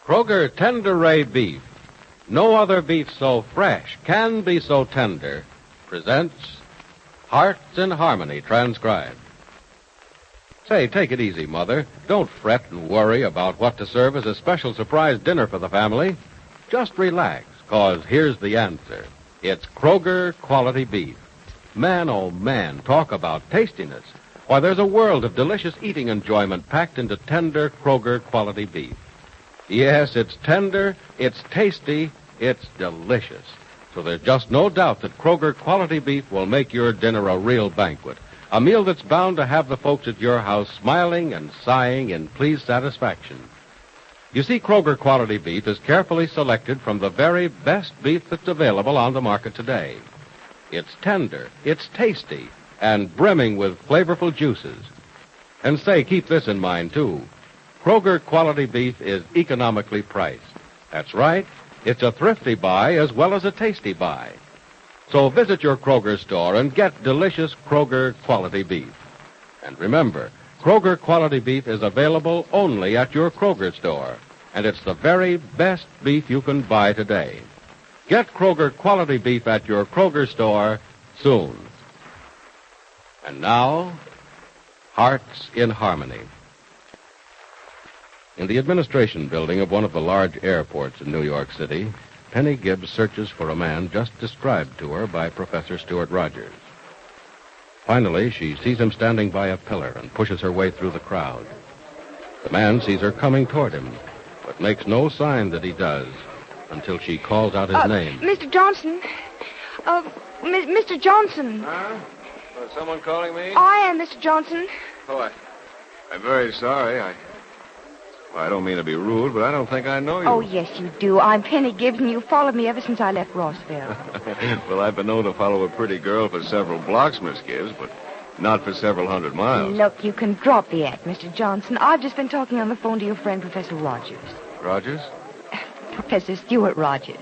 Kroger Tender Ray Beef, no other beef so fresh can be so tender, presents Hearts in Harmony, transcribed. Say, take it easy, Mother. Don't fret and worry about what to serve as a special surprise dinner for the family. Just relax, 'cause here's the answer. It's Kroger Quality Beef. Man, oh man, talk about tastiness. Why, there's a world of delicious eating enjoyment packed into tender Kroger Quality Beef. Yes, it's tender, it's tasty, it's delicious. So there's just no doubt that Kroger Quality Beef will make your dinner a real banquet. A meal that's bound to have the folks at your house smiling and sighing in pleased satisfaction. You see, Kroger Quality Beef is carefully selected from the very best beef that's available on the market today. It's tender, it's tasty, and brimming with flavorful juices. And say, keep this in mind, too. Kroger Quality Beef is economically priced. That's right. It's a thrifty buy as well as a tasty buy. So visit your Kroger store and get delicious Kroger Quality Beef. And remember, Kroger Quality Beef is available only at your Kroger store. And it's the very best beef you can buy today. Get Kroger Quality Beef at your Kroger store soon. And now, Hearts in Harmony. In the administration building of one of the large airports in New York City, Penny Gibbs searches for a man just described to her by Professor Stuart Rogers. Finally, she sees him standing by a pillar and pushes her way through the crowd. The man sees her coming toward him, but makes no sign that he does until she calls out his name. Mr. Johnson. Mr. Johnson. Huh? Was someone calling me? I am Mr. Johnson. Oh, I'm very sorry. I don't mean to be rude, but I don't think I know you. Oh, yes, you do. I'm Penny Gibbs, and you followed me ever since I left Rossville. Well, I've been known to follow a pretty girl for several blocks, Miss Gibbs, but not for several hundred miles. Look, you can drop the act, Mr. Johnson. I've just been talking on the phone to your friend, Professor Rogers. Rogers? Professor Stuart Rogers.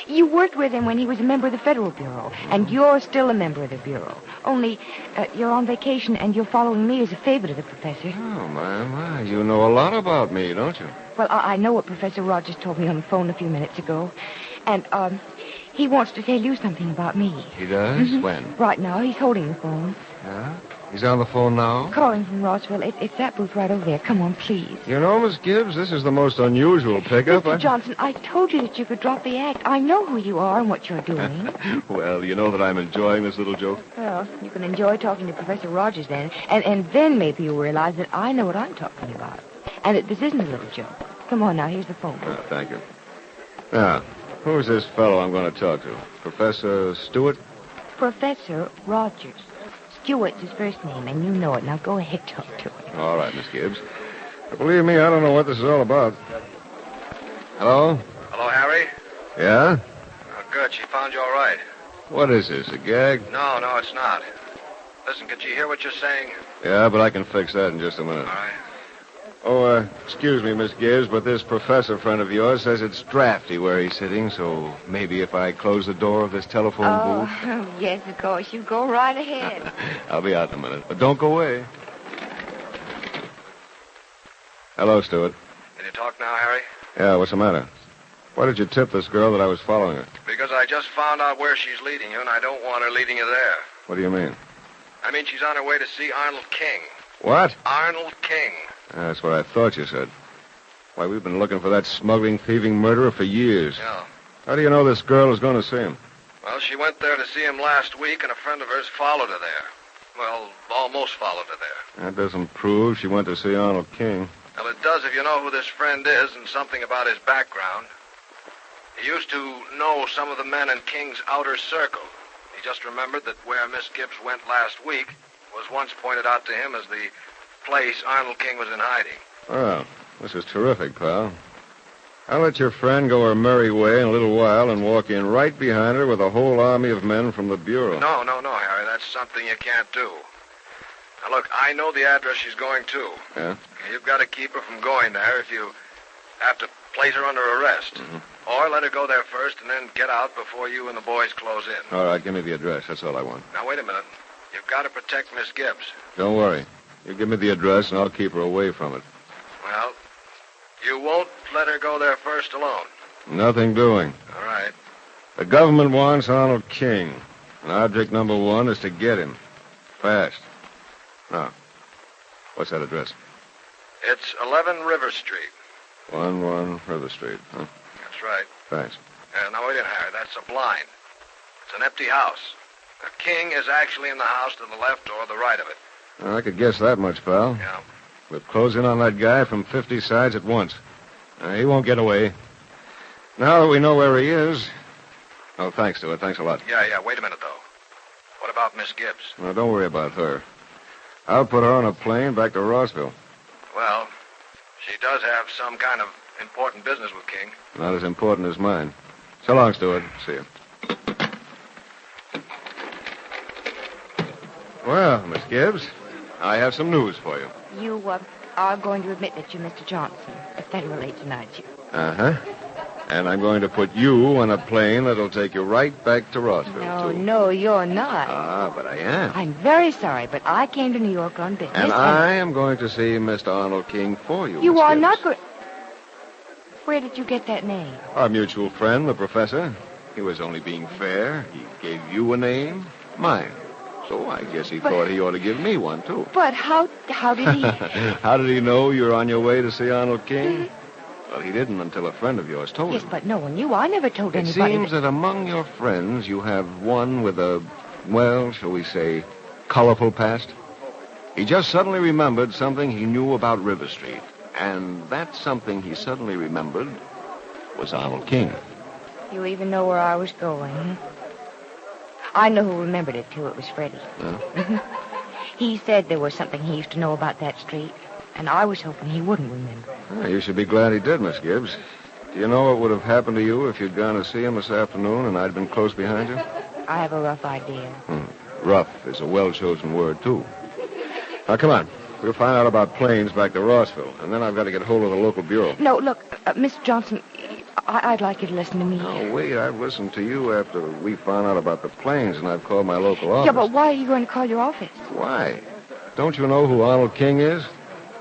You worked with him when he was a member of the Federal Bureau, and you're still a member of the Bureau. Only, you're on vacation, and you're following me as a favor to the professor. Oh, my. You know a lot about me, don't you? Well, I know what Professor Rogers told me on the phone a few minutes ago. And, he wants to tell you something about me. He does? Mm-hmm. When? Right now. He's holding the phone. Yeah? He's on the phone now? Calling from Rossville. It's that booth right over there. Come on, please. You know, Miss Gibbs, this is the most unusual pickup. Mr. Johnson, I told you that you could drop the act. I know who you are and what you're doing. Well, you know that I'm enjoying this little joke? Well, you can enjoy talking to Professor Rogers then. And then maybe you'll realize that I know what I'm talking about. And that this isn't a little joke. Come on now, here's the phone. Thank you. Now, who's this fellow I'm going to talk to? Professor Stewart? Professor Rogers. Stewart's his first name, and you know it. Now go ahead, talk to him. All right, Miss Gibbs. But believe me, I don't know what this is all about. Hello? Hello, Harry? Yeah? Oh, good. She found you all right. What is this, a gag? No, it's not. Listen, could you hear what you're saying? Yeah, but I can fix that in just a minute. All right. Oh, excuse me, Miss Gibbs, but this professor friend of yours says it's drafty where he's sitting, so maybe if I close the door of this telephone booth... Oh, yes, of course. You go right ahead. I'll be out in a minute, but don't go away. Hello, Stewart. Can you talk now, Harry? Yeah, what's the matter? Why did you tip this girl that I was following her? Because I just found out where she's leading you, and I don't want her leading you there. What do you mean? I mean she's on her way to see Arnold King. What? Arnold King. That's what I thought you said. Why, we've been looking for that smuggling, thieving murderer for years. Yeah. How do you know this girl is going to see him? Well, she went there to see him last week, and a friend of hers followed her there. Well, almost followed her there. That doesn't prove she went to see Arnold King. Well, it does if you know who this friend is and something about his background. He used to know some of the men in King's outer circle. He just remembered that where Miss Gibbs went last week was once pointed out to him as the place Arnold King was in hiding. Well, this is terrific, pal. I'll let your friend go her merry way in a little while and walk in right behind her with a whole army of men from the Bureau. No, Harry. That's something you can't do. Now, look, I know the address she's going to. Yeah? You've got to keep her from going there if you have to place her under arrest. Mm-hmm. Or let her go there first and then get out before you and the boys close in. All right, give me the address. That's all I want. Now, wait a minute. You've got to protect Miss Gibbs. Don't worry. You give me the address, and I'll keep her away from it. Well, You won't let her go there first alone. Nothing doing. All right. The government wants Arnold King. And object number one is to get him. Fast. Now, what's that address? It's 11 River Street. 11 River Street, huh? That's right. Thanks. Now, wait a minute, Harry. That's a blind. It's an empty house. The King is actually in the house to the left or the right of it. Well, I could guess that much, pal. Yeah. We'll close in on that guy from 50 sides at once. He won't get away. Now that we know where he is... Oh, thanks, Stuart. Thanks a lot. Yeah. Wait a minute, though. What about Miss Gibbs? No, don't worry about her. I'll put her on a plane back to Rossville. Well, she does have some kind of important business with King. Not as important as mine. So long, Stuart. See you. Well, Miss Gibbs, I have some news for you. You are going to admit that you're Mr. Johnson, a federal agent, aren't you? Uh-huh. And I'm going to put you on a plane that'll take you right back to Rossville, too. No, you're not. Ah, but I am. I'm very sorry, but I came to New York on business. And I am going to see Mr. Arnold King for you, You Miss are Gibbs. not going... Where did you get that name? Our mutual friend, the professor. He was only being fair. He gave you a name, mine. So I guess he thought he ought to give me one, too. But how did he... How did he know you're on your way to see Arnold King? Well, he didn't until a friend of yours told Yes, him. but no one knew. I never told It anybody. seems that among your friends you have one with a, well, shall we say, colorful past. He just suddenly remembered something he knew about River Street. And that something he suddenly remembered was Arnold King. You even know where I was going. Hmm? I know who remembered it, too. It was Freddie. Huh? He said there was something he used to know about that street, and I was hoping he wouldn't remember. Well, you should be glad he did, Miss Gibbs. Do you know what would have happened to you if you'd gone to see him this afternoon and I'd been close behind you? I have a rough idea. Rough is a well-chosen word, too. Now, come on. We'll find out about planes back to Rossville, and then I've got to get hold of the local bureau. No, look, Mr. Johnson, I'd like you to listen to me. Oh, wait, I've listened to you after we found out about the planes, and I've called my local office. Yeah, but why are you going to call your office? Why? Don't you know who Arnold King is?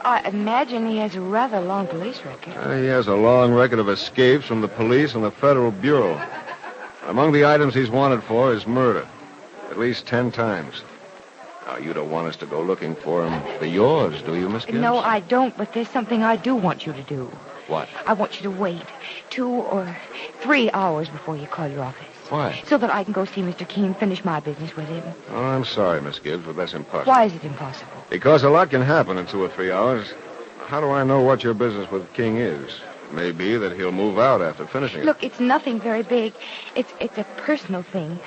I imagine he has a rather long police record. He has a long record of escapes from the police and the Federal Bureau. Among the items he's wanted for is murder. At least 10 times. Now, you don't want us to go looking for him for yours, do you, Miss Gibbs? No, I don't, but there's something I do want you to do. What? I want you to wait 2 or 3 hours before you call your office. Why? So that I can go see Mr. King and finish my business with him. Oh, I'm sorry, Miss Gibbs, but that's impossible. Why is it impossible? Because a lot can happen in 2 or 3 hours. How do I know what your business with King is? It may be that he'll move out after finishing it. Look, it's nothing very big. It's a personal thing.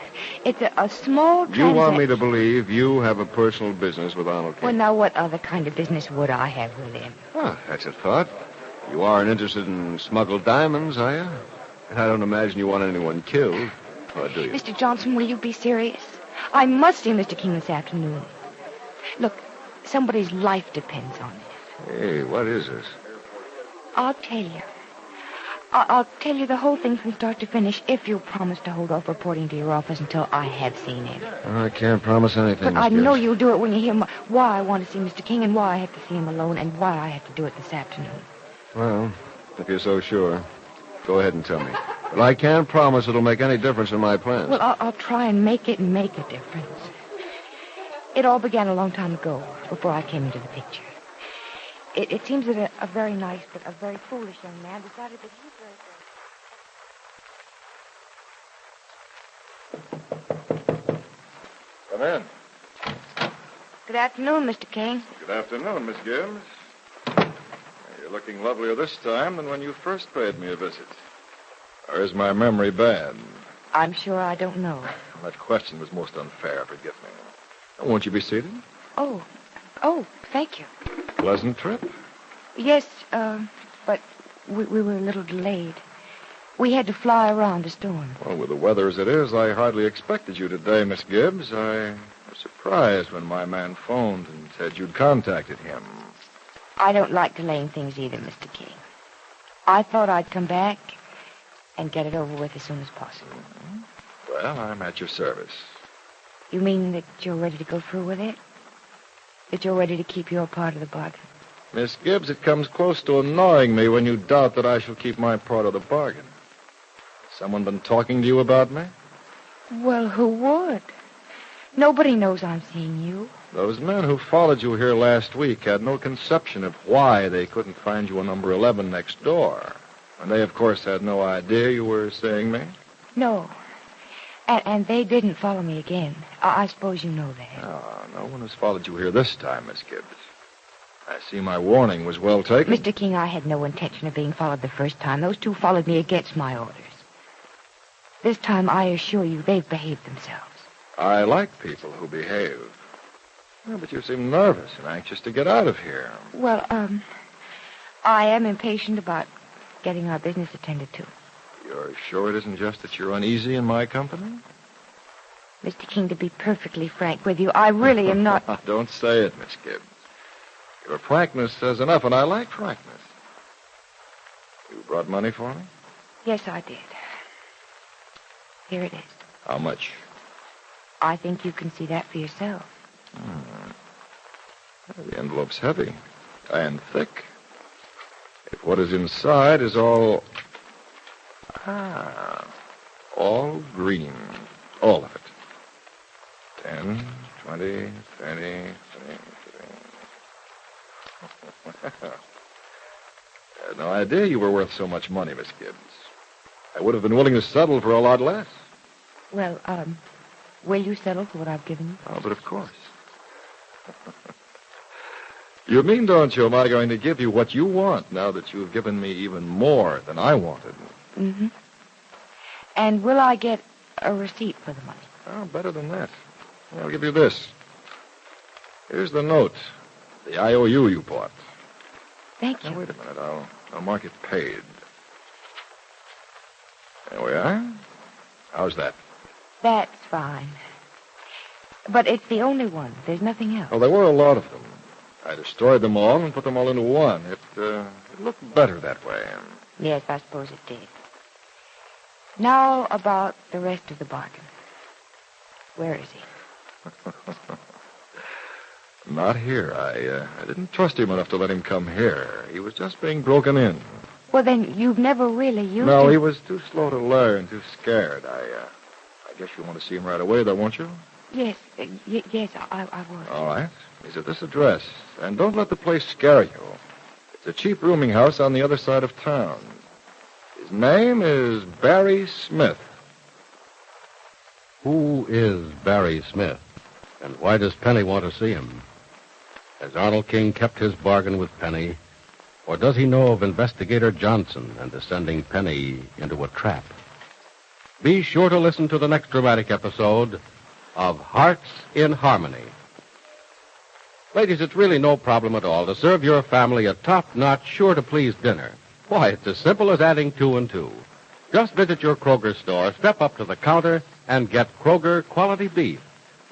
It's a small transaction. You want me to believe you have a personal business with Arnold King? Well, now, what other kind of business would I have with him? Oh, that's a thought. You aren't interested in smuggled diamonds, are you? I don't imagine you want anyone killed. Or do you? Mr. Johnson, will you be serious? I must see Mr. King this afternoon. Look, somebody's life depends on it. Hey, what is this? I'll tell you. I'll tell you the whole thing from start to finish if you'll promise to hold off reporting to your office until I have seen him. I can't promise anything, But I Miss know Gibbs. you'll do it when you hear why I want to see Mr. King and why I have to see him alone and why I have to do it this afternoon. Well, if you're so sure, go ahead and tell me. But I can't promise it'll make any difference in my plans. Well, I'll try and make it make a difference. It all began a long time ago, before I came into the picture. It seems that a very nice but a very foolish young man decided that he's very... Come in. Good afternoon, Mr. King. Good afternoon, Miss Gibbs. You're looking lovelier this time than when you first paid me a visit. Or is my memory bad? I'm sure I don't know. That question was most unfair, forgive me. Won't you be seated? Oh, thank you. Pleasant trip? Yes, but we were a little delayed. We had to fly around a storm. Well, with the weather as it is, I hardly expected you today, Miss Gibbs. I was surprised when my man phoned and said you'd contacted him. I don't like delaying things either, Mr. King. I thought I'd come back and get it over with as soon as possible. Well, I'm at your service. You mean that you're ready to go through with it? That you're ready to keep your part of the bargain? Miss Gibbs, it comes close to annoying me when you doubt that I shall keep my part of the bargain. Someone been talking to you about me? Well, who would? Nobody knows I'm seeing you. Those men who followed you here last week had no conception of why they couldn't find you on number 11 next door. And they, of course, had no idea you were seeing me. No. And they didn't follow me again. I suppose you know that. No one has followed you here this time, Miss Gibbs. I see my warning was well taken. Mr. King, I had no intention of being followed the first time. Those two followed me against my orders. This time, I assure you, they've behaved themselves. I like people who behave. Yeah, but you seem nervous and anxious to get out of here. Well, I am impatient about getting our business attended to. You're sure it isn't just that you're uneasy in my company? Mr. King, to be perfectly frank with you, I really am not... Don't say it, Miss Gibbs. Your frankness says enough, and I like frankness. You brought money for me? Yes, I did. Here it is. How much? I think you can see that for yourself. The envelope's heavy and thick. If what is inside is all green. All of it. 10, 20, 30, 30. I had no idea you were worth so much money, Miss Gibbs. I would have been willing to settle for a lot less. Well, will you settle for what I've given you? Oh, but of course. You mean, don't you, am I going to give you what you want now that you've given me even more than I wanted? Mm-hmm. And will I get a receipt for the money? Oh, better than that. I'll give you this. Here's the note. The IOU you bought. Thank you. Now, wait a minute. I'll mark it paid. There we are. How's that? That's fine. But it's the only one. There's nothing else. Oh, there were a lot of them. I destroyed them all and put them all into one. It looked better that way. Yes, I suppose it did. Now about the rest of the bargain. Where is he? Not here. I didn't trust him enough to let him come here. He was just being broken in. Well, then you've never really used No, him. he was too slow to learn, too scared. I guess you want to see him right away, though, won't you? Yes, yes, I would. All right. He's at this address. And don't let the place scare you. It's a cheap rooming house on the other side of town. His name is Barry Smith. Who is Barry Smith? And why does Penny want to see him? Has Arnold King kept his bargain with Penny? Or does he know of Investigator Johnson and is sending Penny into a trap? Be sure to listen to the next dramatic episode of Hearts in Harmony. Ladies, it's really no problem at all to serve your family a top-notch, sure-to-please dinner. Why, it's as simple as adding 2 and 2. Just visit your Kroger store, step up to the counter, and get Kroger quality beef.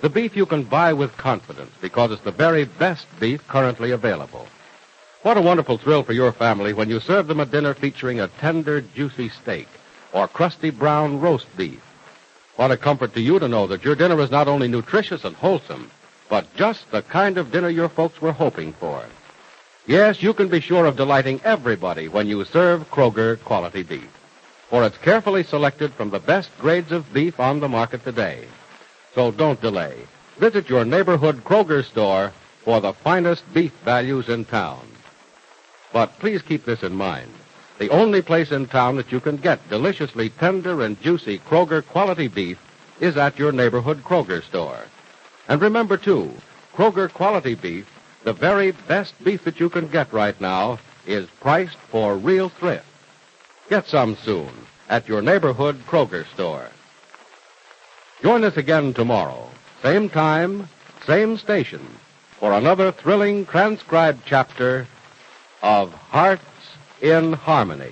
The beef you can buy with confidence because it's the very best beef currently available. What a wonderful thrill for your family when you serve them a dinner featuring a tender, juicy steak or crusty brown roast beef. What a comfort to you to know that your dinner is not only nutritious and wholesome, but just the kind of dinner your folks were hoping for. Yes, you can be sure of delighting everybody when you serve Kroger quality beef, for it's carefully selected from the best grades of beef on the market today. So don't delay. Visit your neighborhood Kroger store for the finest beef values in town. But please keep this in mind. The only place in town that you can get deliciously tender and juicy Kroger quality beef is at your neighborhood Kroger store. And remember, too, Kroger quality beef, the very best beef that you can get right now, is priced for real thrift. Get some soon at your neighborhood Kroger store. Join us again tomorrow, same time, same station, for another thrilling transcribed chapter of Hearts in Harmony.